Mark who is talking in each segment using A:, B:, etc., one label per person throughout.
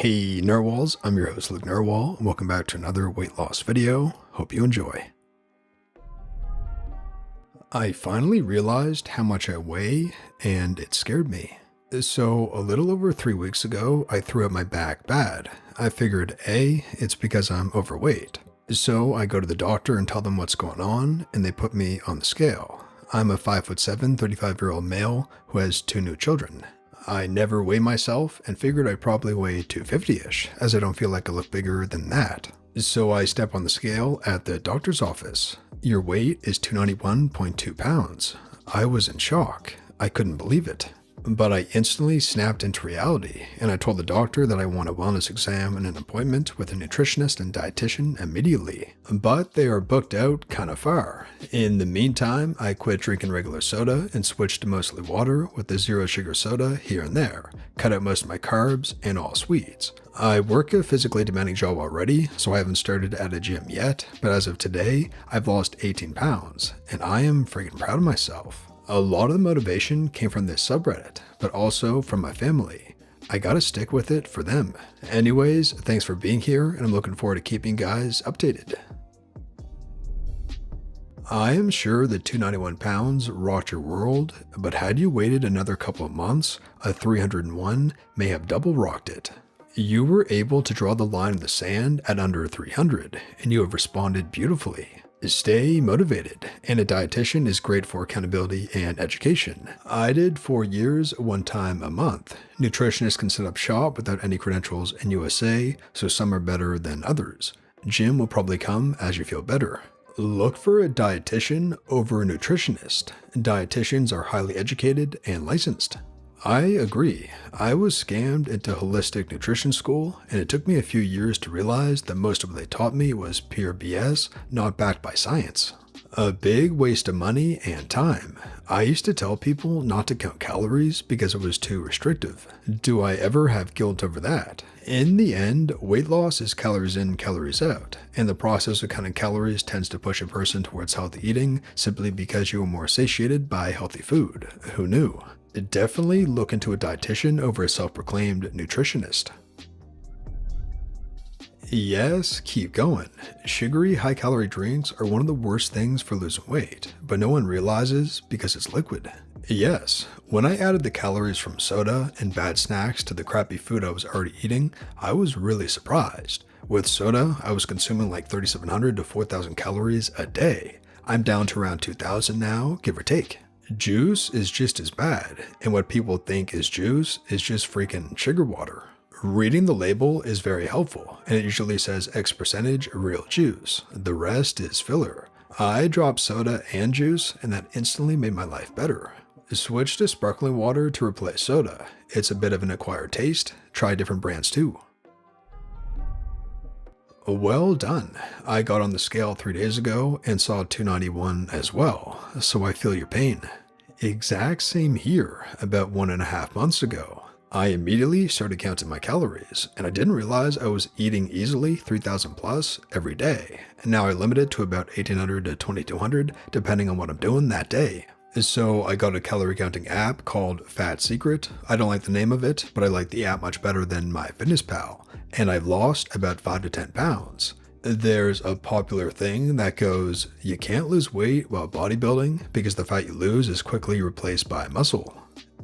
A: Hey Narwhals, I'm your host Luke Narwhal, and welcome back to another weight loss video. Hope you enjoy. I finally realized how much I weigh, and it scared me. So a little over 3 weeks ago, I threw up my back bad. I figured A, it's because I'm overweight. So I go to the doctor and tell them what's going on, and they put me on the scale. I'm a 5'7", 35-year-old male who has 2 new children. I never weigh myself and figured I probably weigh 250-ish, as I don't feel like I look bigger than that. So I step on the scale at the doctor's office. Your weight is 291.2 pounds. I was in shock. I couldn't believe it. But I instantly snapped into reality, and I told the doctor that I want a wellness exam and an appointment with a nutritionist and dietitian immediately. But they are booked out kind of far. In the meantime, I quit drinking regular soda and switched to mostly water with a zero sugar soda here and there, cut out most of my carbs and all sweets. I work a physically demanding job already, so I haven't started at a gym yet, but as of today, I've lost 18 pounds, and I am freaking proud of myself. A lot of the motivation came from this subreddit, but also from my family. I gotta stick with it for them. Anyways, thanks for being here, and I'm looking forward to keeping you guys updated. I am sure that 291 pounds rocked your world, but had you waited another couple of months, a 301 may have double rocked it. You were able to draw the line in the sand at under 300, and you have responded beautifully. Stay motivated, and a dietitian is great for accountability and education. I did 4 years, 1 time a month. Nutritionists can set up shop without any credentials in USA, so some are better than others. Gym will probably come as you feel better. Look for a dietitian over a nutritionist. Dietitians are highly educated and licensed. I agree. I was scammed into holistic nutrition school, and it took me a few years to realize that most of what they taught me was pure BS, not backed by science. A big waste of money and time. I used to tell people not to count calories because it was too restrictive. Do I ever have guilt over that? In the end, weight loss is calories in, calories out, and the process of counting calories tends to push a person towards healthy eating simply because you are more satiated by healthy food. Who knew? Definitely look into a dietitian over a self-proclaimed nutritionist. Yes, keep going. Sugary, high-calorie drinks are one of the worst things for losing weight, but no one realizes because it's liquid. Yes, when I added the calories from soda and bad snacks to the crappy food I was already eating, I was really surprised. With soda, I was consuming like 3,700 to 4,000 calories a day. I'm down to around 2,000 now, give or take. Juice is just as bad, and what people think is juice is just freaking sugar water. Reading the label is very helpful, and it usually says X percentage real juice. The rest is filler. I dropped soda and juice, and that instantly made my life better. Switch to sparkling water to replace soda. It's a bit of an acquired taste. Try different brands too. Well done. I got on the scale 3 days ago and saw 291 as well, so I feel your pain. Exact same here, about 1.5 months ago. I immediately started counting my calories, and I didn't realize I was eating easily 3,000 plus every day, and now I limit it to about 1,800 to 2,200 depending on what I'm doing that day. So I got a calorie counting app called Fat Secret. I don't like the name of it, but I like the app much better than MyFitnessPal, and I've lost about 5 to 10 pounds. There's a popular thing that goes, you can't lose weight while bodybuilding because the fat you lose is quickly replaced by muscle.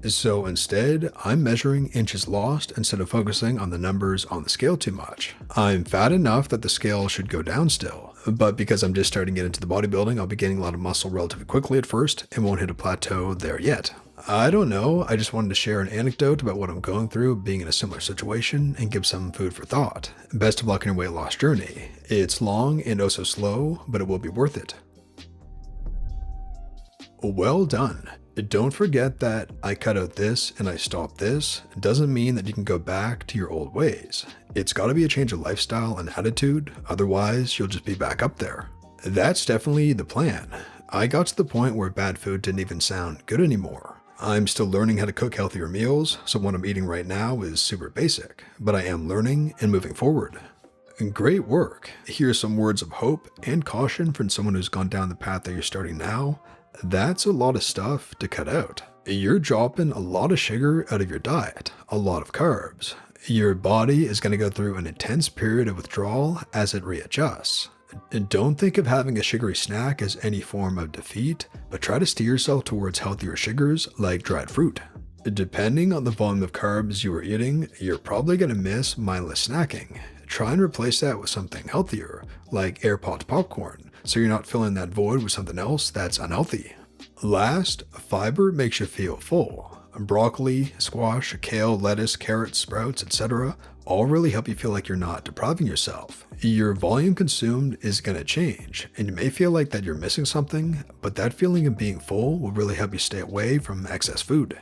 A: So instead, I'm measuring inches lost instead of focusing on the numbers on the scale too much. I'm fat enough that the scale should go down still, but because I'm just starting to get into the bodybuilding, I'll be gaining a lot of muscle relatively quickly at first and won't hit a plateau there yet. I don't know, I just wanted to share an anecdote about what I'm going through being in a similar situation and give some food for thought. Best of luck in your weight loss journey. It's long and oh so slow, but it will be worth it. Well done. Don't forget that I cut out this and I stopped this doesn't mean that you can go back to your old ways. It's gotta be a change of lifestyle and attitude, otherwise you'll just be back up there. That's definitely the plan. I got to the point where bad food didn't even sound good anymore. I'm still learning how to cook healthier meals, so what I'm eating right now is super basic, but I am learning and moving forward. Great work. Here's some words of hope and caution from someone who's gone down the path that you're starting now. That's a lot of stuff to cut out. You're dropping a lot of sugar out of your diet, a lot of carbs. Your body is going to go through an intense period of withdrawal as it readjusts. And don't think of having a sugary snack as any form of defeat, but try to steer yourself towards healthier sugars like dried fruit. Depending on the volume of carbs you are eating, you're probably going to miss mindless snacking. Try and replace that with something healthier, like air popped popcorn, so you're not filling that void with something else that's unhealthy. Last, fiber makes you feel full. Broccoli, squash, kale, lettuce, carrots, sprouts, etc. all really help you feel like you're not depriving yourself. Your volume consumed is going to change, and you may feel like that you're missing something, but that feeling of being full will really help you stay away from excess food.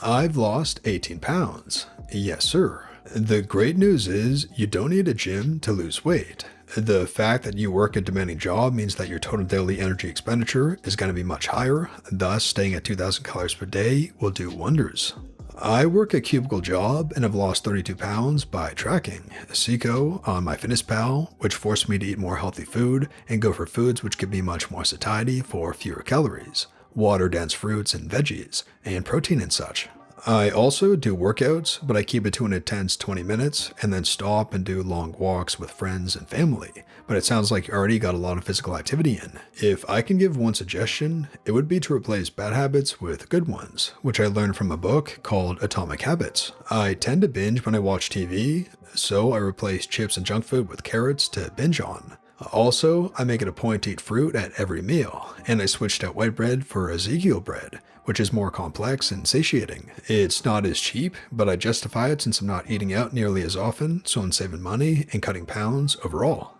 A: I've lost 18 pounds. Yes, sir. The great news is you don't need a gym to lose weight. The fact that you work a demanding job means that your total daily energy expenditure is going to be much higher, thus staying at 2,000 calories per day will do wonders. I work a cubicle job and have lost 32 pounds by tracking Seco on MyFitnessPal, which forced me to eat more healthy food and go for foods which give me much more satiety for fewer calories, water-dense fruits and veggies, and protein and such. I also do workouts, but I keep it to an intense 20 minutes and then stop and do long walks with friends and family. But it sounds like you already got a lot of physical activity in. If I can give one suggestion, it would be to replace bad habits with good ones, which I learned from a book called Atomic Habits. I tend to binge when I watch TV, so I replace chips and junk food with carrots to binge on. Also, I make it a point to eat fruit at every meal, and I switched out white bread for Ezekiel bread, which is more complex and satiating. It's not as cheap, but I justify it since I'm not eating out nearly as often, so I'm saving money and cutting pounds overall.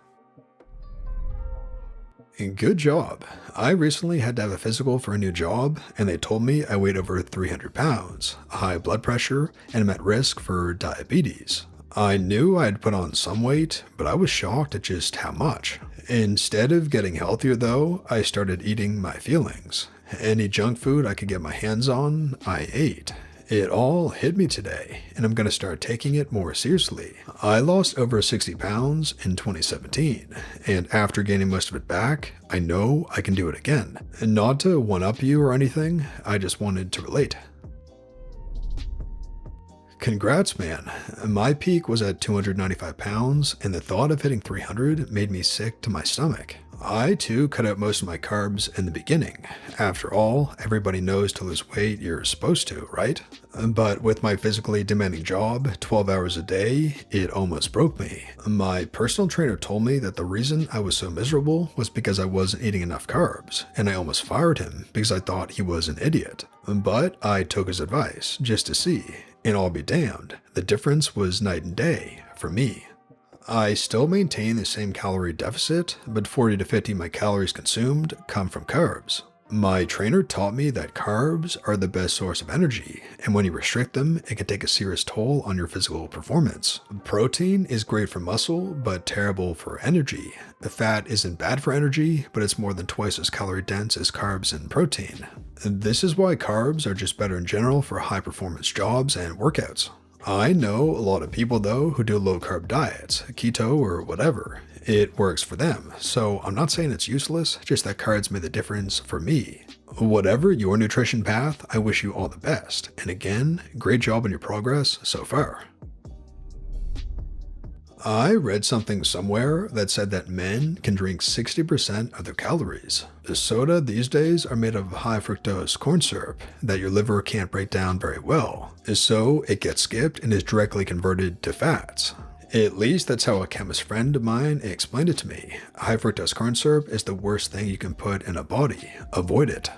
A: Good job. I recently had to have a physical for a new job, and they told me I weighed over 300 pounds, high blood pressure, and I'm at risk for diabetes. I knew I had put on some weight, but I was shocked at just how much. Instead of getting healthier though, I started eating my feelings. Any junk food I could get my hands on, I ate. It all hit me today, and I'm going to start taking it more seriously. I lost over 60 pounds in 2017, and after gaining most of it back, I know I can do it again. And not to one-up you or anything, I just wanted to relate. Congrats, man. My peak was at 295 pounds, and the thought of hitting 300 made me sick to my stomach. I too cut out most of my carbs in the beginning. After all, everybody knows to lose weight you're supposed to, right? But with my physically demanding job, 12 hours a day, it almost broke me. My personal trainer told me that the reason I was so miserable was because I wasn't eating enough carbs, and I almost fired him because I thought he was an idiot. But I took his advice just to see, and I'll be damned, the difference was night and day for me. I still maintain the same calorie deficit, but 40 to 50 of my calories consumed come from carbs. My trainer taught me that carbs are the best source of energy, and when you restrict them, it can take a serious toll on your physical performance. Protein is great for muscle, but terrible for energy. The fat isn't bad for energy, but it's more than twice as calorie dense as carbs and protein. This is why carbs are just better in general for high performance jobs and workouts. I know a lot of people though who do low carb diets, keto or whatever. It works for them, so I'm not saying it's useless, just that carbs made the difference for me. Whatever your nutrition path, I wish you all the best, and again, great job on your progress so far. I read something somewhere that said that men can drink 60% of their calories. The soda these days are made of high fructose corn syrup that your liver can't break down very well, so it gets skipped and is directly converted to fats. At least that's how a chemist friend of mine explained it to me. High fructose corn syrup is the worst thing you can put in a body. Avoid it.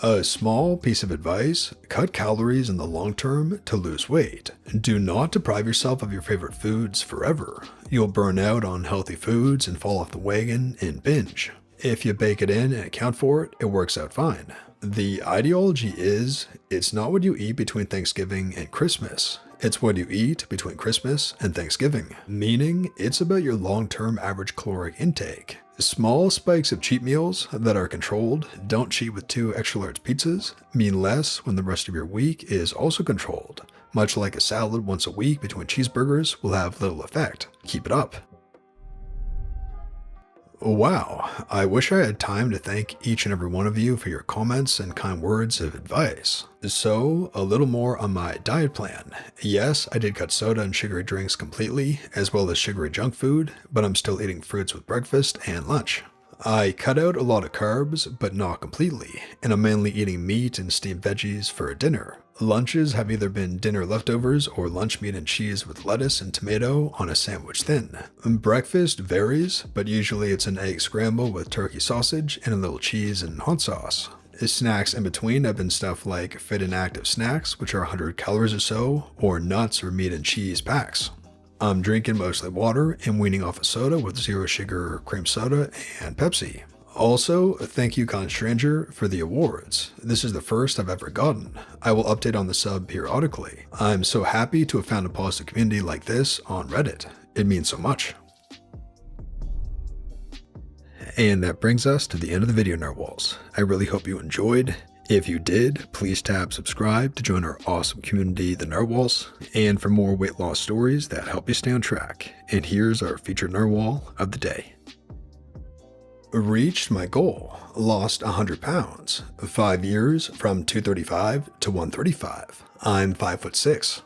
A: A small piece of advice, cut calories in the long term to lose weight. Do not deprive yourself of your favorite foods forever. You'll burn out on healthy foods and fall off the wagon and binge. If you bake it in and account for it, it works out fine. The ideology is, it's not what you eat between Thanksgiving and Christmas. It's what you eat between Christmas and Thanksgiving, meaning it's about your long-term average caloric intake. Small spikes of cheat meals that are controlled, don't cheat with 2 extra large pizzas, mean less when the rest of your week is also controlled. Much like a salad once a week between cheeseburgers will have little effect. Keep it up. Wow, I wish I had time to thank each and every one of you for your comments and kind words of advice. So, a little more on my diet plan. Yes, I did cut soda and sugary drinks completely, as well as sugary junk food, but I'm still eating fruits with breakfast and lunch. I cut out a lot of carbs, but not completely, and I'm mainly eating meat and steamed veggies for dinner. Lunches have either been dinner leftovers or lunch meat and cheese with lettuce and tomato on a sandwich thin. Breakfast varies, but usually it's an egg scramble with turkey sausage and a little cheese and hot sauce. Snacks in between have been stuff like fit and active snacks, which are 100 calories or so, or nuts or meat and cheese packs. I'm drinking mostly water and weaning off a soda with zero sugar, cream soda, and Pepsi. Also, thank you, kind stranger, for the awards. This is the first I've ever gotten. I will update on the sub periodically. I'm so happy to have found a positive community like this on Reddit. It means so much. And that brings us to the end of the video, Narwhals. I really hope you enjoyed. If you did, please tap subscribe to join our awesome community, the Narwhals, and for more weight loss stories that help you stay on track. And here's our featured Narwhal of the day. Reached my goal, lost 100 pounds, 5 years from 235 to 135. I'm 5'6".